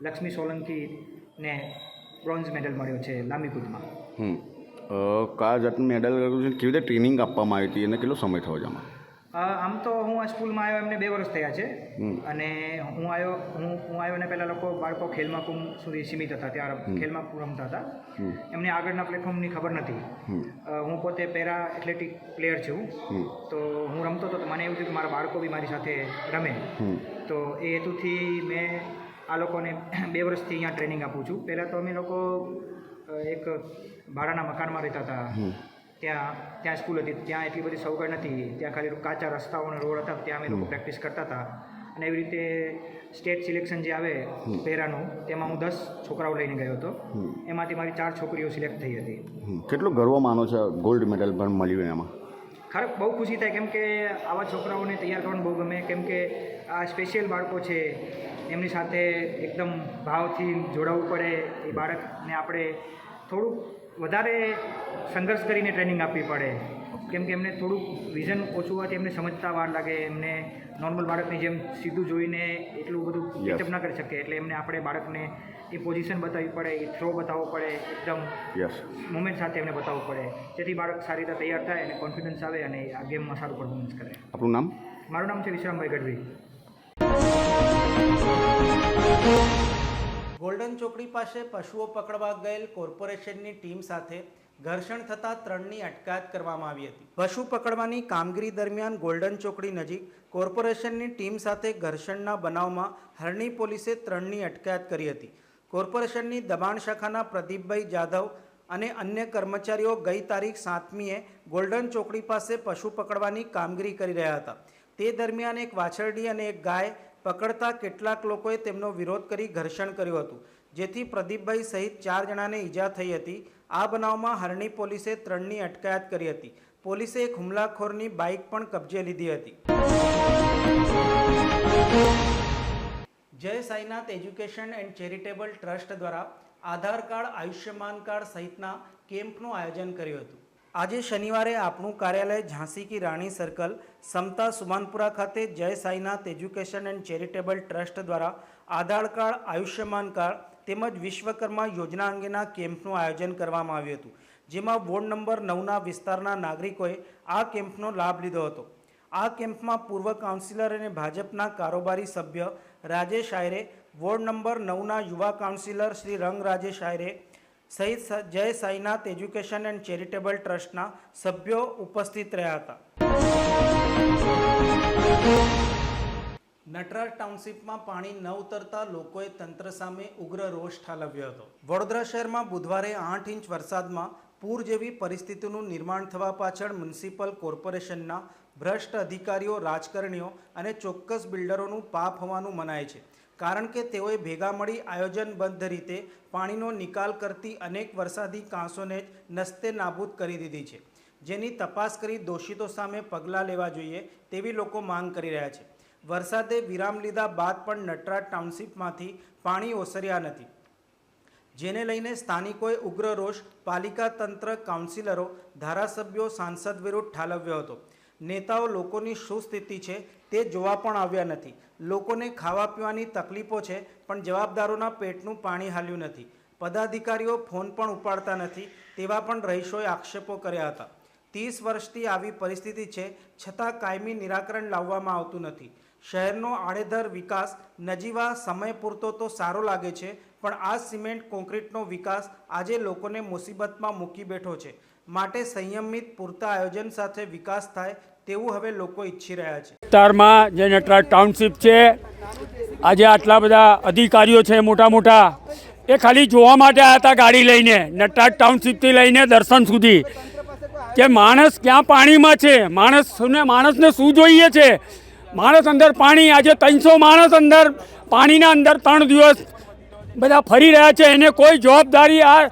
Speaker 11: લક્ષ્મી સોલંકીને બ્રોન્ઝ મેડલ મળ્યો છે લાંબી કૂદમાં.
Speaker 5: કયા જાતનું મેડલ કેવી રીતે ટ્રેનિંગ આપવામાં આવી હતી અને કેટલો સમય થયો છે આમાં?
Speaker 11: આમ તો હું આ સ્કૂલમાં આવ્યો એમને 2 વર્ષ થયા છે અને હું આવ્યો ને પહેલાં બાળકો ખેલમાં કુંભ સુધી સીમિત હતા, ત્યાં ખેલમાં રમતા હતા. એમને આગળના પ્લેટફોર્મની ખબર નથી. હું પોતે પેરા એથ્લેટિક પ્લેયર છું, તો હું રમતો હતો તો મને એવું થયું કે મારા બાળકો બી મારી સાથે રમે. તો એ હેતુથી મેં આ લોકોને 2 વર્ષથી અહીંયા ટ્રેનિંગ આપું છું. પહેલાં તો અમે લોકો એક ભાડાના મકાનમાં રહેતા હતા. ત્યાં સ્કૂલ હતી, ત્યાં એટલી બધી સગવડ નથી, ત્યાં ખાલી કાચા રસ્તાઓ અને રોડ હતા, ત્યાં અમે લોકો પ્રેક્ટિસ કરતા હતા. અને એવી રીતે સ્ટેટ સિલેક્શન જે આવે પેરાનું, તેમાં હું 10 છોકરાઓ લઈને ગયો હતો. એમાંથી મારી 4 છોકરીઓ સિલેક્ટ થઈ હતી.
Speaker 5: કેટલો ગર્વ માનો છે ગોલ્ડ મેડલ પણ મળ્યું એમાં?
Speaker 11: ખરેખર બહુ ખુશી થાય, કેમ કે આવા છોકરાઓને તૈયાર કરવાનું બહુ ગમે, કેમ કે આ સ્પેશિયલ બાળકો છે, એમની સાથે એકદમ ભાવથી જોડાવવું પડે. એ બાળકને આપણે થોડુંક વધારે સંઘર્ષ કરીને ટ્રેનિંગ આપવી પડે, કેમ કે એમને થોડુંક વિઝન ઓછું હોવાથી એમને સમજતા વાર લાગે. એમને નોર્મલ બાળકની જેમ સીધું જોઈને એટલું બધું કેચઅપ ના કરી શકે, એટલે એમને આપણે બાળકને એ પોઝિશન બતાવવી પડે, એ થ્રો બતાવવો પડે, એકદમ મુમેન્ટ સાથે એમને બતાવવું પડે, જેથી બાળક સારી રીતે તૈયાર થાય અને કોન્ફિડન્સ આવે અને આ ગેમમાં સારું પરફોર્મન્સ કરે.
Speaker 5: આપણું નામ?
Speaker 11: મારું નામ છે વિશ્રામભાઈ ગઢવી.
Speaker 1: ગોલ્ડન ચોકડી પાસે પશુઓ પકડવા ગયેલ કોર્પોરેશનની ટીમ સાથે ઘર્ષણ થતાં 3ની અટકાયત કરવામાં આવી હતી. પશુ પકડવાની કામગીરી દરમિયાન ગોલ્ડન ચોકડી નજીક કોર્પોરેશનની ટીમ સાથે ઘર્ષણના બનાવમાં હરણી પોલીસે 3ની અટકાયત કરી હતી. કોર્પોરેશનની દબાણ શાખાના પ્રદીપભાઈ જાધવ અને અન્ય કર્મચારીઓ ગઈ તારીખ 7મીએ ગોલ્ડન ચોકડી પાસે પશુ પકડવાની કામગીરી કરી રહ્યા હતા. તે દરમિયાન એક વાછરડી અને એક ગાય પકડતા કેટલાક લોકોએ તેમનો વિરોધ કરી ઘર્ષણ કર્યું હતું, જેથી પ્રદીપભાઈ સહિત 4 જણાને ઈજા થઈ હતી. આ બનાવમાં હરણી પોલીસે 3ની અટકાયત કરી હતી. પોલીસે એક હુમલાખોરની બાઇક પણ કબજે લીધી હતી. જય Sainath education and charitable trust દ્વારા આધાર કાર્ડ, આયુષ્યમાન કાર્ડ સહિતના કેમ્પનું આયોજન કર્યું હતું. આજે શનિવારે આપણું કાર્યાલય ઝાંસી કી રાણી સર્કલ સમતા સુમાનપુરા ખાતે જય Sainath education and charitable trust દ્વારા આધાર કાર્ડ, આયુષ્યમાન કાર્ડ તેમજ વિશ્વકર્મા યોજના અંગેના કેમ્પનું આયોજન કરવામાં આવ્યું હતું, જેમાં વોર્ડ નંબર 9ના વિસ્તારના નાગરિકોએ આ કેમ્પનો લાભ લીધો હતો. આ કેમ્પમાં પૂર્વ કાઉન્સિલર અને ભાજપના કારોબારી સભ્ય રાજેશ આયરે, વોર્ડ નંબર 9ના યુવા કાઉન્સિલર શ્રી રંગ રાજેશ આયરે સહિત જય સાઈનાથ એજ્યુકેશન એન્ડ ચેરિટેબલ ટ્રસ્ટના સભ્યો ઉપસ્થિત રહ્યા હતા. નટરાજ ટાઉનશીપમાં પાણી ન ઉતરતા લોકોએ તંત્ર સામે ઉગ્ર રોષ ઠાલવ્યો હતો. વડોદરા શહેરમાં બુધવારે 8 ઇંચ વરસાદમાં પૂર જેવી પરિસ્થિતિનું નિર્માણ થવા પાછળ મ્યુનિસિપલ કોર્પોરેશનના ભ્રષ્ટ અધિકારીઓ, રાજકારણીઓ અને ચોક્કસ બિલ્ડરોનું પાપ હોવાનું મનાય છે, કારણ કે તેઓએ ભેગા મળી આયોજનબદ્ધ રીતે પાણીનો નિકાલ કરતી અનેક વરસાદી કાંસોને જ નસ્તે નાબૂદ કરી દીધી છે, જેની તપાસ કરી દોષિતો સામે પગલાં લેવા જોઈએ તેવી લોકો માંગ કરી રહ્યા છે. વરસાદે વિરામ લીધા બાદ પણ નટરાજ ટાઉનશીપમાંથી પાણી ઓસર્યા નથી, જેને લઈને સ્થાનિકોએ ઉગ્ર રોષ પાલિકા તંત્ર, કાઉન્સિલરો, ધારાસભ્યો, સાંસદ વિરુદ્ધ ઠાલવ્યો હતો. નેતાઓ લોકોની શું સ્થિતિ છે તે જોવા પણ આવ્યા નથી. લોકોને ખાવા પીવાની તકલીફો છે, પણ જવાબદારોના પેટનું પાણી હાલ્યું નથી. પદાધિકારીઓ ફોન પણ ઉપાડતા નથી તેવા પણ રહીશોએ આક્ષેપો કર્યા હતા. 30 વર્ષથી આવી પરિસ્થિતિ છે, છતાં કાયમી નિરાકરણ લાવવામાં આવતું નથી. શહેરનો આડેધડ વિકાસ નજીવા સમય પૂરતો તો સારો લાગે છે, પણ આ સિમેન્ટ કોન્ક્રીટનો વિકાસ આજે લોકોને મુસીબતમાં મૂકી બેઠો છે. માટે સંયમિત પૂરતા આયોજન સાથે વિકાસ થાય તેવું હવે લોકો ઈચ્છી રહ્યા છે.
Speaker 12: વિસ્તારમાં જે નટરાજ ટાઉનશીપ છે, આજે આટલા બધા અધિકારીઓ છે મોટા મોટા, એ ખાલી જોવા માટે આવ્યા હતા ગાડી લઈને, નટરાજ ટાઉનશીપથી લઈને દર્શન સુધી, કે માણસ ક્યાં પાણીમાં છે, માણસને શું જોઈએ છે. માણસ અંદર પાણી, આજે 300 માણસ અંદર પાણીના અંદર 3 દિવસ બધા ફરી રહ્યા છે. એને કોઈ જવાબદારી આ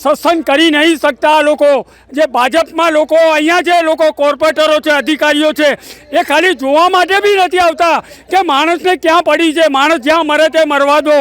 Speaker 12: સત્સંગ કરી નહીં શકતા. આ લોકો જે ભાજપમાં લોકો અહીંયા જે લોકો કોર્પોરેટરો છે, અધિકારીઓ છે, એ ખાલી જોવા માટે બી નથી આવતા કે માણસને ક્યાં પડી છે. માણસ જ્યાં મરે તે મરવા દો.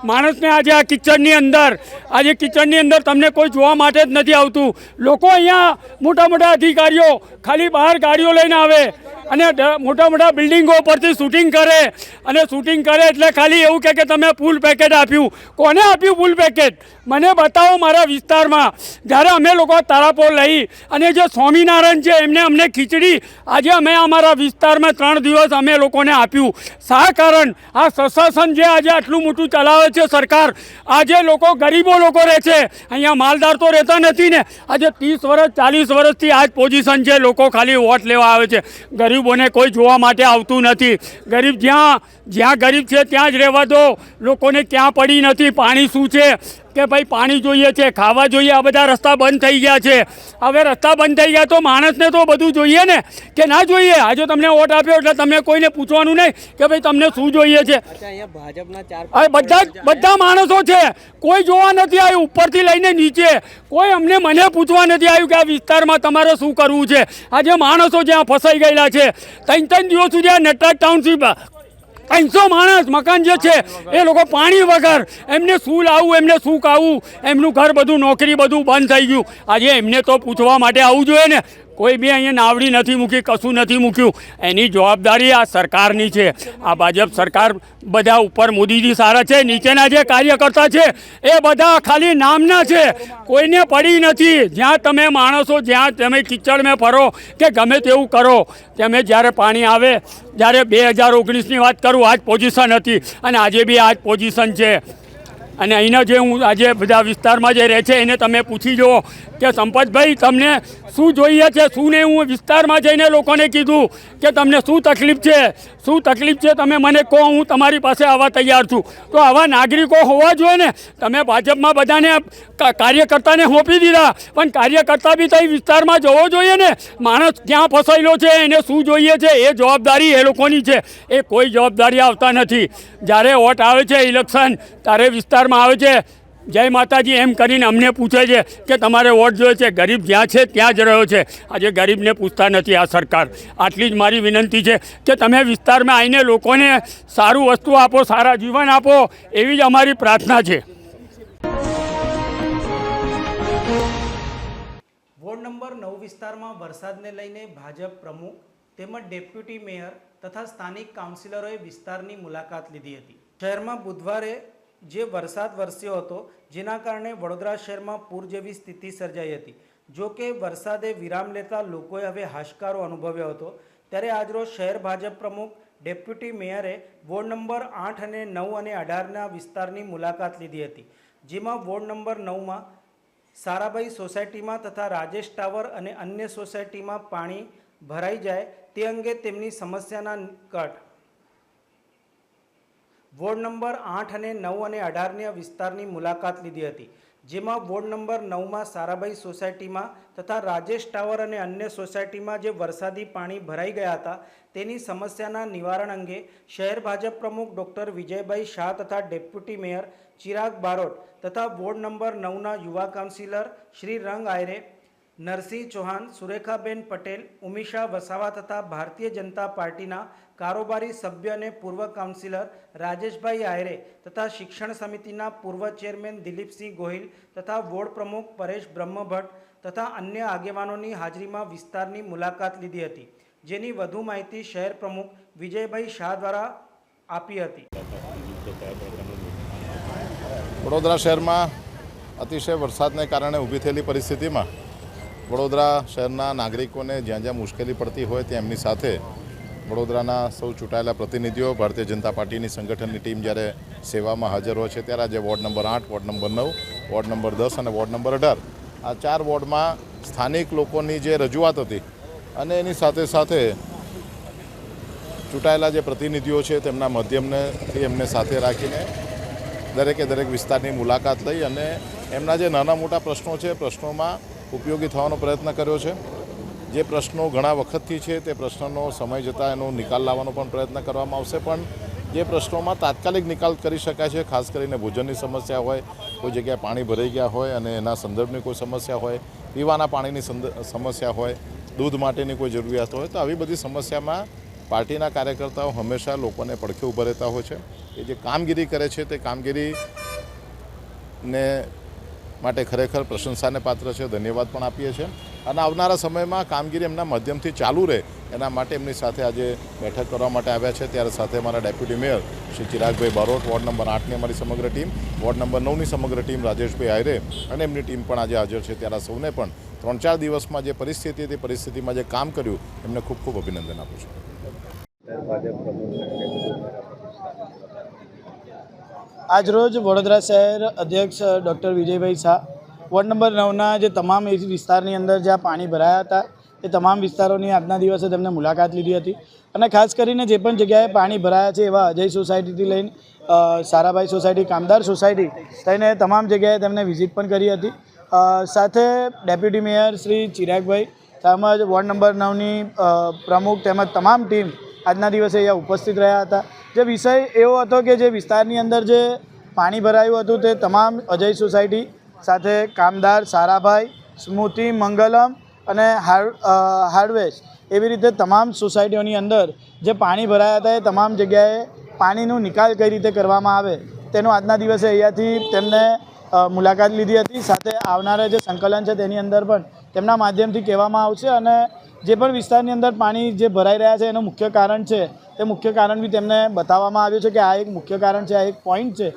Speaker 12: માણસને આજે આ કિચનની અંદર તમને કોઈ જોવા માટે જ નથી આવતું. લોકો અહીંયા મોટા મોટા અધિકારીઓ ખાલી બહાર ગાડીઓ લઈને આવે, અને મોટા મોટા બિલ્ડિંગો પરથી શૂટિંગ કરે અને શૂટિંગ કરે એટલે ખાલી એવું કહે કે તમે ફૂલ પેકેટ આપ્યું. કોને આપ્યું ફૂલ પેકેટ? મને બતાવો મારા વિસ્તારમાં. જ્યારે અમે લોકો તારાપોર લઈ અને જે સ્વામિનારાયણ છે એમને અમને ખીચડી આજે અમે અમારા વિસ્તારમાં 3 દિવસ અમે લોકોને આપ્યું. શા કારણ? આ પ્રશાસન જે આજે આટલું મોટું ચલાવે છે સરકાર, આજે લોકો ગરીબો લોકો રહે છે, અહીંયા માલદાર તો રહેતા નથી ને. આજે 30 વર્ષ 40 વર્ષથી આ જ પોઝિશન છે. લોકો ખાલી વોટ લેવા આવે છે, ગરીબોને કોઈ જોવા માટે આવતું નથી. ગરીબ જ્યાં ગરીબ છે ત્યાં જ રહેવા દો. લોકોને ક્યાં પડી નથી. પાણી શું છે કે ભાઈ પાણી જોઈએ છે, ખાવા જોઈએ. આ બધા રસ્તા બંધ થઈ ગયા છે. હવે રસ્તા બંધ થઈ ગયા તો માણસને તો બધું જોઈએ ને, કે ના જોઈએ? આજે તમને વોટ આપ્યો એટલે તમને કોઈને પૂછવાનું નહીં કે ભાઈ તમને શું જોઈએ છે. બધા માણસો છે, કોઈ જોવા નથી આવ્યું ઉપરથી લઈને નીચે. કોઈ મને પૂછવા નથી આવ્યું કે આ વિસ્તારમાં તમારે શું કરવું છે. આજે માણસો જ્યાં ફસાઈ ગયેલા છે. 3 દિવસ સુધી આ નટરાજ ટાઉનશીપ 300 માણસ મકાન જે છે એ લોકો પાણી વગર, એમને શું લાવવું, એમને શું ખાવું, એમનું ઘર બધું નોકરી બધું બંધ થઈ ગયું. આજે એમને તો પૂછવા માટે આવવું જોઈએ ને. કોઈ બી અહીંયા નાવડી નથી મૂકી, કશું નથી મૂક્યું. એની જવાબદારી આ સરકારની છે. આ ભાજપ સરકાર બધા ઉપર મોદીજી સારા છે, નીચેના જે કાર્યકર્તા છે એ બધા ખાલી નામના છે, કોઈને પડી નથી. જ્યાં તમે માણસો, જ્યાં તમે કિચડમાં ફરો કે ગમે તેવું કરો, તમે જ્યારે પાણી આવે, જ્યારે 2019ની વાત કરું આ જ પોઝિશન હતી અને આજે બી આ જ પોઝિશન છે. અને અહીંના જે હું આજે બધા વિસ્તારમાં જે રહે છે એને તમે પૂછી જુઓ કે સંપતભાઈ તમને શું જોઈએ છે શું નહીં. હું વિસ્તારમાં જઈને લોકોને કીધું કે તમને શું તકલીફ છે, તમે મને કહો, હું તમારી પાસે આવવા તૈયાર છું. તો આવા નાગરિકો હોવા જોઈએ ને. તમે ભાજપમાં બધાને કાર્યકર્તાને સોંપી દીધા, પણ કાર્યકર્તા બી તઈ વિસ્તારમાં જવો જોઈએ ને. માણસ ક્યાં ફસાયેલો છે, એને શું જોઈએ છે, એ જવાબદારી એ લોકોની છે. એ કોઈ જવાબદારી આવતા નથી. જ્યારે વોટ આવે છે ઇલેક્શન, ત્યારે વિસ્તારમાં આવે છે જય માતાજી એમ કરીને અમને પૂછે છે કે તમારે વોટ જોઈએ છે. ગરીબ જ્યાં છે ત્યાં જ રહ્યો છે. આજે ગરીબને પૂછતા નથી આ સરકાર. આટલી જ મારી વિનંતી છે કે તમે વિસ્તારમાં આવીને લોકોને સારું વસ્તુ આપો, સારા જીવન આપો, એવી જ અમારી પ્રાર્થના છે.
Speaker 1: વોર્ડ નંબર 9 વિસ્તારમાં વરસાદને લઈને ભાજપ પ્રમુખ તેમજ ડેપ્યુટી મેયર તથા સ્થાનિક કાઉન્સિલરોએ વિસ્તારની મુલાકાત લીધી હતી. શહેરમાં બુધવારે જે વરસાદ વરસ્યો હતો જેના કારણે વડોદરા શહેરમાં પૂર જેવી સ્થિતિ સર્જાઈ હતી. જો કે વરસાદે વિરામ લેતા લોકોએ હવે હાશકારો અનુભવ્યો હતો. ત્યારે આજરોજ શહેર ભાજપ પ્રમુખ ડેપ્યુટી મેયરે વોર્ડ નંબર 8 અને 9 અને 18ના વિસ્તારની મુલાકાત લીધી હતી. જેમાં વોર્ડ નંબર 9માં સારાભાઈ સોસાયટીમાં તથા રાજેશ ટાવર અને અન્ય સોસાયટીમાં પાણી ભરાઈ જાય તે અંગે તેમની સમસ્યાના નિકટ વોર્ડ નંબર 8 અને 9 અને 18ના વિસ્તારની મુલાકાત લીધી હતી. જેમાં વોર્ડ નંબર 9માં સારાભાઈ સોસાયટીમાં તથા રાજેશ ટાવર અને અન્ય સોસાયટીમાં જે વરસાદી પાણી ભરાઈ ગયા હતા તેની સમસ્યાના નિવારણ અંગે શહેર ભાજપ પ્રમુખ ડૉક્ટર વિજયભાઈ શાહ તથા ડેપ્યુટી મેયર ચિરાગ બારોટ તથા વોર્ડ નંબર 9ના યુવા કાઉન્સિલર શ્રી રંગ આયરે, નરસિંહ ચૌહાણ, સુરેખાબેન પટેલ, ઉમિશા વસાવા તથા ભારતીય જનતા પાર્ટીના કારોબારી સભ્ય અને પૂર્વ કાઉન્સિલર રાજેશભાઈ આયરે તથા શિક્ષણ સમિતિના પૂર્વ ચેરમેન દિલીપસિંહ ગોહિલ તથા વોર્ડ પ્રમુખ પરેશ બ્રહ્મભટ્ટ તથા અન્ય આગેવાનોની હાજરીમાં વિસ્તારની મુલાકાત લીધી હતી. જેની વધુ માહિતી શહેર પ્રમુખ વિજયભાઈ શાહ દ્વારા આપી હતી.
Speaker 13: વડોદરા શહેરમાં અતિશય વરસાદને કારણે ઊભી થયેલી પરિસ્થિતિમાં વડોદરા શહેરના નાગરિકોને જ્યાં જ્યાં મુશ્કેલી પડતી હોય ત્યાં એમની સાથે વડોદરાના સૌ ચૂંટાયેલા પ્રતિનિધિઓ, ભારતીય જનતા પાર્ટીની સંગઠનની ટીમ જ્યારે સેવામાં હાજર હોય છે ત્યારે આજે ward number 8, ward number 9, ward number 10 અને વોર્ડ નંબર 18 આ 4 વોર્ડમાં સ્થાનિક લોકોની જે રજૂઆત હતી અને એની સાથે સાથે ચૂંટાયેલા જે પ્રતિનિધિઓ છે તેમના માધ્યમથી એમને સાથે રાખીને દરેક વિસ્તારની મુલાકાત લઈ અને એમના જે નાના મોટા પ્રશ્નો છે પ્રશ્નોમાં ઉપયોગી થવાનો પ્રયત્ન કર્યો છે. જે પ્રશ્નો ઘણા વખતથી છે તે પ્રશ્નનો સમય જતાં એનો નિકાલ લાવવાનો પણ પ્રયત્ન કરવામાં આવશે. પણ જે પ્રશ્નોમાં તાત્કાલિક નિકાલ કરી શકાય છે, ખાસ કરીને ભોજનની સમસ્યા હોય, કોઈ જગ્યાએ પાણી ભરાઈ ગયા હોય અને એના સંદર્ભની કોઈ સમસ્યા હોય, પીવાના પાણીની સમસ્યા હોય, દૂધ માટેની કોઈ જરૂરિયાત હોય, તો આવી બધી સમસ્યામાં પાર્ટીના કાર્યકર્તાઓ હંમેશા લોકોને પડખે ઊભા રહેતા હોય છે. એ જે કામગીરી કરે છે તે કામગીરીને માટે ખરેખર પ્રશંસાને પાત્ર છે, ધન્યવાદ પણ આપીએ છીએ અને આવનારા સમયમાં કામગીરી એમના માધ્યમથી ચાલુ રહે એના માટે એમની સાથે આજે બેઠક કરવા માટે આવ્યા છે. ત્યારે સાથે અમારા ડેપ્યુટી મેયર શ્રી ચિરાગભાઈ બારોટ, વોર્ડ નંબર 8ની અમારી સમગ્ર ટીમ, વોર્ડ નંબર 9ની સમગ્ર ટીમ, રાજેશભાઈ આયરે અને એમની ટીમ પણ આજે હાજર છે. ત્યારે સૌને પણ 3-4 દિવસમાં જે પરિસ્થિતિ હતી, પરિસ્થિતિમાં જે કામ કર્યું એમને ખૂબ ખૂબ અભિનંદન આપું છું.
Speaker 14: આજરોજ વડોદરા શહેર અધ્યક્ષ doctor Vijaybhai Shah, ward number 9ના જે તમામ વિસ્તારની અંદર જ્યાં પાણી ભરાયા હતા એ તમામ વિસ્તારોની આજના દિવસે તેમને મુલાકાત લીધી હતી અને ખાસ કરીને જે પણ જગ્યાએ પાણી ભરાયા છે એવા અજય સોસાયટીથી લઈને સારાભાઈ સોસાયટી, કામદાર સોસાયટી થઈને તમામ જગ્યાએ તેમને વિઝિટ પણ કરી હતી. સાથે ડેપ્યુટી મેયર શ્રી ચિરાગભાઈ તેમજ વોર્ડ નંબર 9ની પ્રમુખ તેમજ તમામ ટીમ આજના દિવસે અહીંયા ઉપસ્થિત રહ્યા હતા. જે વિષય એવો હતો કે જે વિસ્તારની અંદર જે પાણી ભરાયું હતું તે તમામ અજય સોસાયટી સાથે કામદાર, સારાભાઈ, સ્મૃતિ, મંગલમ અને હાર્ડવેસ એવી રીતે તમામ સોસાયટીઓની અંદર જે પાણી ભરાયા હતા એ તમામ જગ્યાએ પાણીનો નિકાલ કઈ રીતે કરવામાં આવે તેનું આજના દિવસે અહીંયાથી તેમને મુલાકાત લીધી હતી. સાથે આવનારા જે સંકલન છે તેની અંદર પણ તેમના માધ્યમથી કહેવામાં આવશે અને જે પણ વિસ્તારની અંદર પાણી જે ભરાઈ રહ્યા છે એનું મુખ્ય કારણ છે તે મુખ્ય કારણ બી તેમને બતાવવામાં આવ્યું છે કે આ એક મુખ્ય કારણ છે, આ એક પોઈન્ટ છે.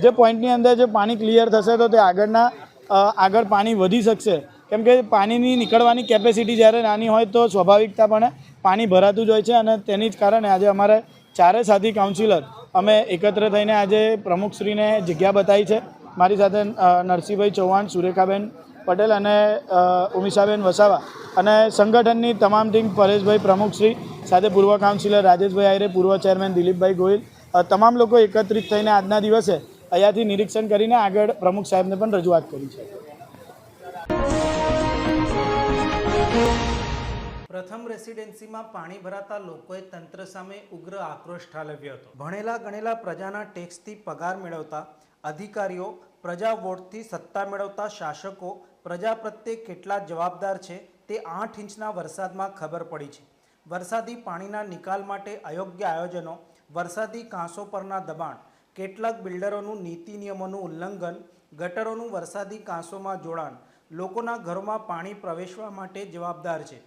Speaker 14: જે પોઈન્ટની અંદર જે પાણી ક્લિયર થશે તો તે આગળ પાણી વધી શકશે, કેમ કે પાણીની નીકળવાની કેપેસિટી જ્યારે નાની હોય તો સ્વાભાવિકતાપણે પાણી ભરાતું જ હોય છે અને તેની જ કારણે આજે અમારે 4 સાથી કાઉન્સિલર અમે એકત્ર થઈને આજે પ્રમુખશ્રીને જગ્યા બતાવી છે. મારી સાથે નરસિંહભાઈ ચૌહાણ, સુરેખાબેન પટેલ અને ઉમિશાબેન વસાવા અને સંગઠનની તમામ ટીમ, પરેશભાઈ પ્રમુખશ્રી સાથે પૂર્વ કાઉન્સિલર રાજેશભાઈ આયરે, પૂર્વ ચેરમેન દિલીપભાઈ ગોહિલ, તમામ લોકો એકત્રિત થઈને આજના દિવસે અહીંયાથી નિરીક્ષણ કરીને આગળ પ્રમુખ સાહેબને પણ રજૂઆત કરી છે.
Speaker 1: પ્રથમ રેસિડેન્સીમાં પાણી ભરાતા લોકોએ તંત્ર સામે ઉગ્ર આક્રોશ ઠાલવ્યો હતો. ભણેલા ગણેલા પ્રજાના ટેક્સથી પગાર મેળવતા અધિકારીઓ, પ્રજા વોટથી સત્તા મેળવતા શાસકો પ્રજા પ્રત્યે કેટલા જવાબદાર છે તે 8 ઇંચના વરસાદમાં ખબર પડી છે. વરસાદી પાણીના નિકાલ માટે અયોગ્ય આયોજનો, વરસાદી કાંસો પરના દબાણ, કેટલાક બિલ્ડરોનું નીતિ નિયમોનું ઉલ્લંઘન, ગટરોનું વરસાદી કાંસોમાં જોડાણ લોકોના ઘરોમાં પાણી પ્રવેશવા માટે જવાબદાર છે.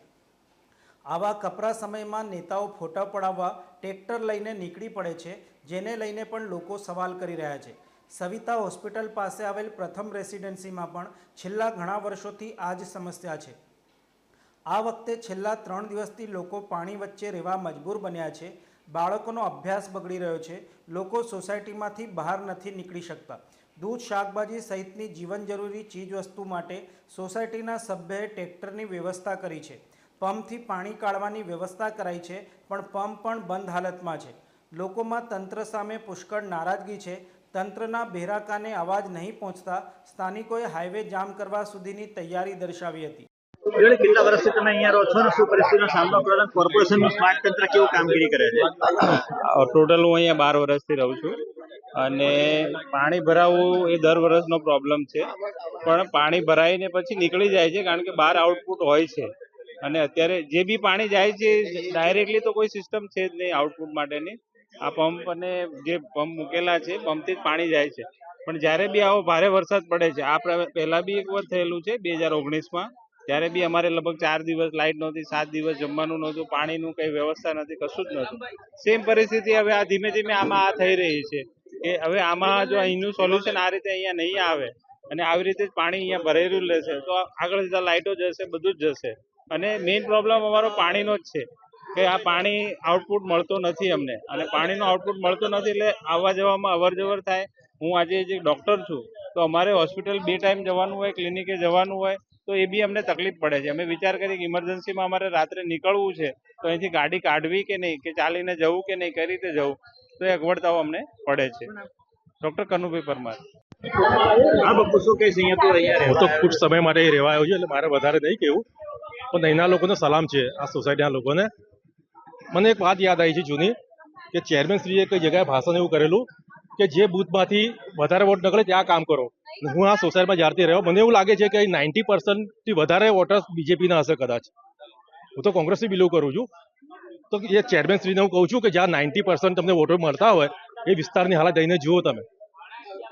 Speaker 1: આવા કપરા સમયમાં નેતાઓ ફોટા પડાવવા ટ્રેક્ટર લઈને નીકળી પડે છે, જેને લઈને પણ લોકો સવાલ કરી રહ્યા છે. સવિતા હોસ્પિટલ પાસે આવેલ પ્રથમ રેસિડેન્સીમાં પણ છેલ્લા ઘણા વર્ષોથી આ જ સમસ્યા છે. આ વખતે છેલ્લા 3 દિવસથી લોકો પાણી વચ્ચે રહેવા મજબૂર બન્યા છે. બાળકોનો અભ્યાસ બગડી રહ્યો છે. લોકો સોસાયટીમાંથી બહાર નથી નીકળી શકતા. દૂધ, શાકભાજી સહિતની જીવન જરૂરી ચીજવસ્તુ માટે સોસાયટીના સભ્યએ ટ્રેક્ટરની વ્યવસ્થા કરી છે. પંપથી પાણી કાઢવાની વ્યવસ્થા કરાઈ છે, પણ પંપ પણ બંધ હાલતમાં છે. લોકોમાં તંત્ર સામે પુષ્કળ નારાજગી છે. તંત્રના બહેરા કાને અવાજ નહીં પહોંચતા સ્થાનિકોએ હાઈવે જામ કરવા સુધીની તૈયારી દર્શાવી હતી.
Speaker 15: કેટલા વર્ષથી તમે અહીંયા રહો છો અને શું પરિસ્થિતિનો સામનો કરો છો? કોર્પોરેશનનું સ્માર્ટ તંત્ર કેવું કામગીરી કરે છે?
Speaker 16: ટોટલ હું અહીંયા 12 વર્ષથી રહું છું અને પાણી ભરાવું એ દર વર્ષનો પ્રોબ્લેમ છે, પણ પાણી ભરાઈને પછી નીકળી જાય છે કારણ કે બહાર આઉટપુટ હોય છે અને અત્યારે જે બી પાણી જાય છે ડાયરેક્ટલી તો કોઈ સિસ્ટમ છે જ નહીં આઉટપુટ માટેની. આ પંપ અને જે પંપ મૂકેલા છે પંપથી જ પાણી જાય છે, પણ જ્યારે બી આવો ભારે વરસાદ પડે છે, આ પહેલા બી એક વાર થયેલું છે 2019માં, ત્યારે બી અમારે લગભગ 4 દિવસ લાઇટ નહોતી, 7 દિવસ જમવાનું નહોતું, પાણીનું કંઈ વ્યવસ્થા નથી, કશું જ નહોતું. સેમ પરિસ્થિતિ હવે આ ધીમે ધીમે આમાં આ થઈ રહી છે કે હવે આમાં જો અહીંનું સોલ્યુશન આ રીતે અહીંયા નહીં આવે અને આવી રીતે જ પાણી અહીંયા ભરેલું રહેશે તો આગળ જતા લાઇટો જશે, બધું જ જશે. અને મેઇન પ્રોબ્લેમ અમારો પાણીનો જ છે કે આ પાણી આઉટપુટ મળતો નથી અમને, અને પાણીનો આઉટપુટ મળતો નથી એટલે આવવા જવામાં અવર જવર થાય. હું આજે જે ડૉક્ટર છું તો અમારે હોસ્પિટલ 2 ટાઈમ જવાનું હોય, ક્લિનિકે જવાનું હોય, તો એ બી અમને તકલીફ પડે છે. અમે વિચાર કરીએ કે ઇમરજન્સીમાં અમારે રાત્રે નીકળવું છે તો અહીંથી ગાડી કાઢવી કે નહીં, કે ચાલીને જવું કે નહીં, કઈ રીતે જવું, તો એ અગવડતાઓ અમને પડે છે. ડૉક્ટર કનુભાઈ પરમાર.
Speaker 15: આ બપુ શું કહીશ? અહીંયા તો
Speaker 17: હું તો કુછ સમય માટે રહેવા આવ્યો છું એટલે મારે વધારે નહીં કહેવું, પણ અહીંના લોકોને સલામ છે, આ સોસાયટીના લોકોને. મને એક વાત યાદ આવી છે જૂની, કે ચેરમેનશ્રીએ કઈ જગ્યાએ ભાષણ એવું કરેલું કે જે બૂથમાંથી વધારે વોટ નીકળે ત્યાં કામ કરો. હું આ સોસાયટીમાં જ્યારથી રહ્યો મને એવું લાગે છે કે 90% વધારે વોટર્સ બીજેપીના હશે કદાચ. હું તો કોંગ્રેસથી બિલોવ કરું છું, તો એ ચેરમેનશ્રીને હું કહું છું કે જ્યાં 90% તમને વોટો મળતા હોય એ વિસ્તારની હાલત જઈને જુઓ તમે.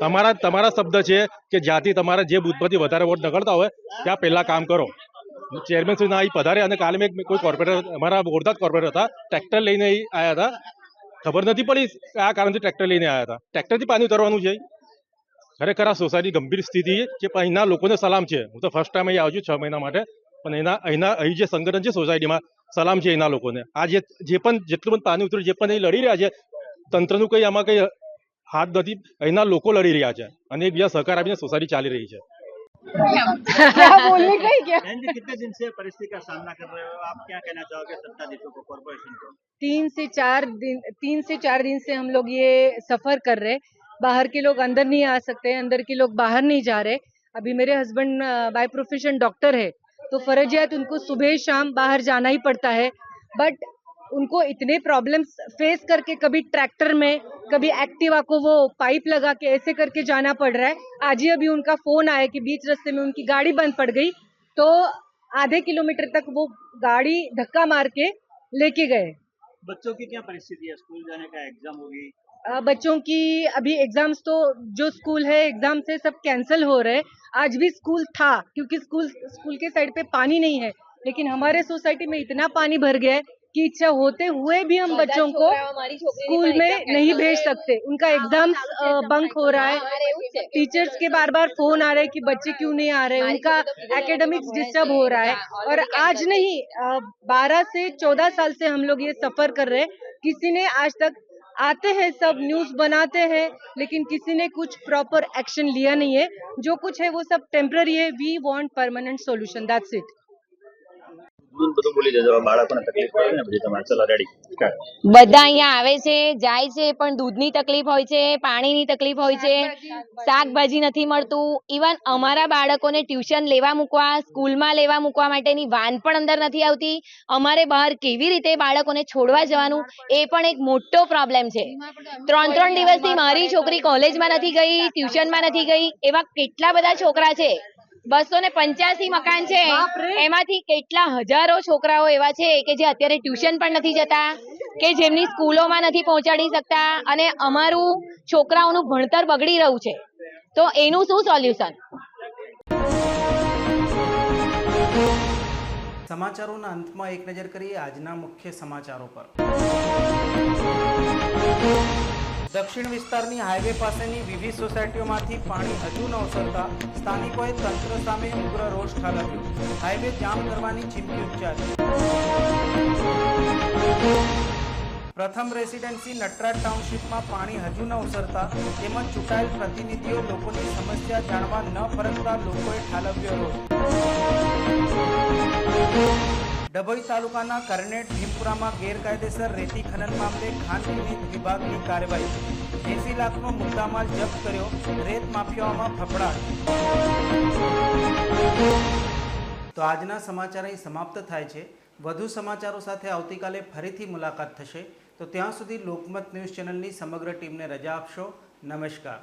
Speaker 17: તમારા શબ્દ છે કે જ્યાંથી તમારા જે બૂથમાંથી વધારે વોટ નકળતા હોય ત્યાં પહેલાં કામ કરો. ચેરમેન શ્રી અહીં પધારે અને કાલે મેં કોઈ કોર્પોરેટર અમારા બોરદાદ કોર્પોરેટર હતા, ટ્રેક્ટર લઈને અહીં આવ્યા હતા. ખબર નથી પડી આ કારણથી ટ્રેક્ટર લઈને આવ્યા હતા. ટ્રેક્ટરથી પાણી ઉતરવાનું છે. ખરેખર આ સોસાયટી ગંભીર સ્થિતિ છે. અહીંના લોકોને સલામ છે. હું તો ફર્સ્ટ ટાઈમ અહીં આવ્યો છું 6 મહિના માટે, પણ અહીં જે સંગઠન છે સોસાયટીમાં સલામ છે અહીંના લોકોને. આ જેટલું પણ પાણી ઉતર્યું, જે પણ અહીં લડી રહ્યા છે, તંત્રનું કંઈ આમાં કંઈ હાથ નથી. અહીંના લોકો લડી રહ્યા છે અને એકબીજા સહકાર આપીને સોસાયટી ચાલી રહી છે.
Speaker 15: कितने दिन से परिस्थिति का सामना कर रहे हो, आप क्या कहना चाहोगे सत्ताधीशों को, कॉर्पोरेशन को?
Speaker 18: 3 से 4 दिन से हम लोग ये सफर कर रहे. बाहर के लोग अंदर नहीं आ सकते, अंदर के लोग बाहर नहीं जा रहे. अभी मेरे हस्बैंड बाय प्रोफेशन डॉक्टर है, तो फर्जियात उनको सुबह शाम बाहर जाना ही पड़ता है. बट उनको इतने प्रॉब्लम्स फेस करके कभी ट्रैक्टर में, कभी एक्टिवा को वो पाइप लगा के ऐसे करके जाना पड़ रहा है. आज ही अभी उनका फोन आया कि बीच रास्ते में उनकी गाड़ी बंद पड़ गई, तो आधे किलोमीटर तक वो गाड़ी धक्का मार के लेके गए.
Speaker 15: बच्चों की क्या परिस्थिति है? स्कूल जाने का एग्जाम होगी?
Speaker 18: बच्चों की अभी एग्जाम्स तो जो स्कूल है एग्जाम से सब कैंसिल हो रहे. आज भी स्कूल था क्योंकि स्कूल के साइड पे पानी नहीं है, लेकिन हमारे सोसाइटी में इतना पानी भर गया है कि इच्छा होते हुए भी हम बच्चों को स्कूल में नहीं भेज सकते. उनका एग्जाम बंक हो रहा है. टीचर्स के बार बार फोन आ रहे हैं कि बच्चे क्यों नहीं आ रहे. उनका एकेडमिक्स डिस्टर्ब हो रहा है. और आज नहीं 12 से 14 साल से हम लोग ये सफर कर रहे हैं. किसी ने आज तक आते हैं, सब न्यूज बनाते हैं, लेकिन किसी ने कुछ प्रॉपर एक्शन लिया नहीं है. जो कुछ है वो सब टेम्पररी है. We want permanent solution. That's it.
Speaker 15: બધું બોલી દેજો. બાળકોને તકલીફ પડે ને પછી તમારે ચલો રેડી.
Speaker 19: બધા અહીંયા આવે છે, જાય છે, પણ દૂધની તકલીફ હોય છે, પાણીની તકલીફ હોય છે, શાકભાજી નથી મળતું. ઇવન અમારા બાળકોને ટ્યુશન લેવા મૂકવા, સ્કૂલમાં લેવા મૂકવા માટેની વાન પણ અંદર નથી આવતી. અમારે બહાર કેવી રીતે બાળકોને છોડવા જવાનું એ પણ એક મોટો પ્રોબ્લેમ છે. 3 દિવસથી મારી છોકરી કોલેજમાં નથી ગઈ, ટ્યુશનમાં નથી ગઈ. એવા કેટલા બધા છોકરા છે. 285 મકાન છે, એમાંથી કેટલા હજારો છોકરાઓ એવા છે કે જે અત્યારે ટ્યુશન પણ નથી જતા, કે જેમની સ્કૂલોમાં નથી પહોંચાડી શકતા, અને અમારું છોકરાઓનું ભણતર બગડી રહ્યું છે. તો એનું શું સોલ્યુશન?
Speaker 1: સમાચારોના અંતમાં એક નજર કરીએ આજના મુખ્ય સમાચારો પર. દક્ષિણ વિસ્તારની હાઈવે પાસેની વિવિધ સોસાયટીઓમાંથી પાણી હજુ ન ઓસરતા સ્થાનિકોએ તંત્ર સામે ઉગ્ર રોષ ઠાલવ્યો. હાઈવે જામ કરવાની ચીમકી ઉચ્ચારી. પ્રથમ રેસિડેન્સી નટરાજ ટાઉનશીપમાં પાણી હજુ ન ઓસરતા તેમજ ચૂંટાયેલ પ્રતિનિધિઓ લોકોની સમસ્યા જાણવા ન ફરકતા લોકોએ ઠાલવ્યો રોષ. ડભોઈ તાલુકાના કરનેટ ભીમપુરામાં ગેરકાયદેસર રેતી ખનન મામલે ખાણ ખનીજ વિભાગની કાર્યવાહી. 80 લાખનો મુદ્દામાલ જપ્ત કર્યો. રેત માફિયાઓમાં ફફડાટ. તો આજના સમાચાર અહીં સમાપ્ત થાય છે. વધુ સમાચારો સાથે આવતીકાલે ફરીથી મુલાકાત થશે. તો ત્યાં સુધી લોકમત ન્યૂઝ ચેનલની સમગ્ર ટીમને રજા આપશો. નમસ્કાર.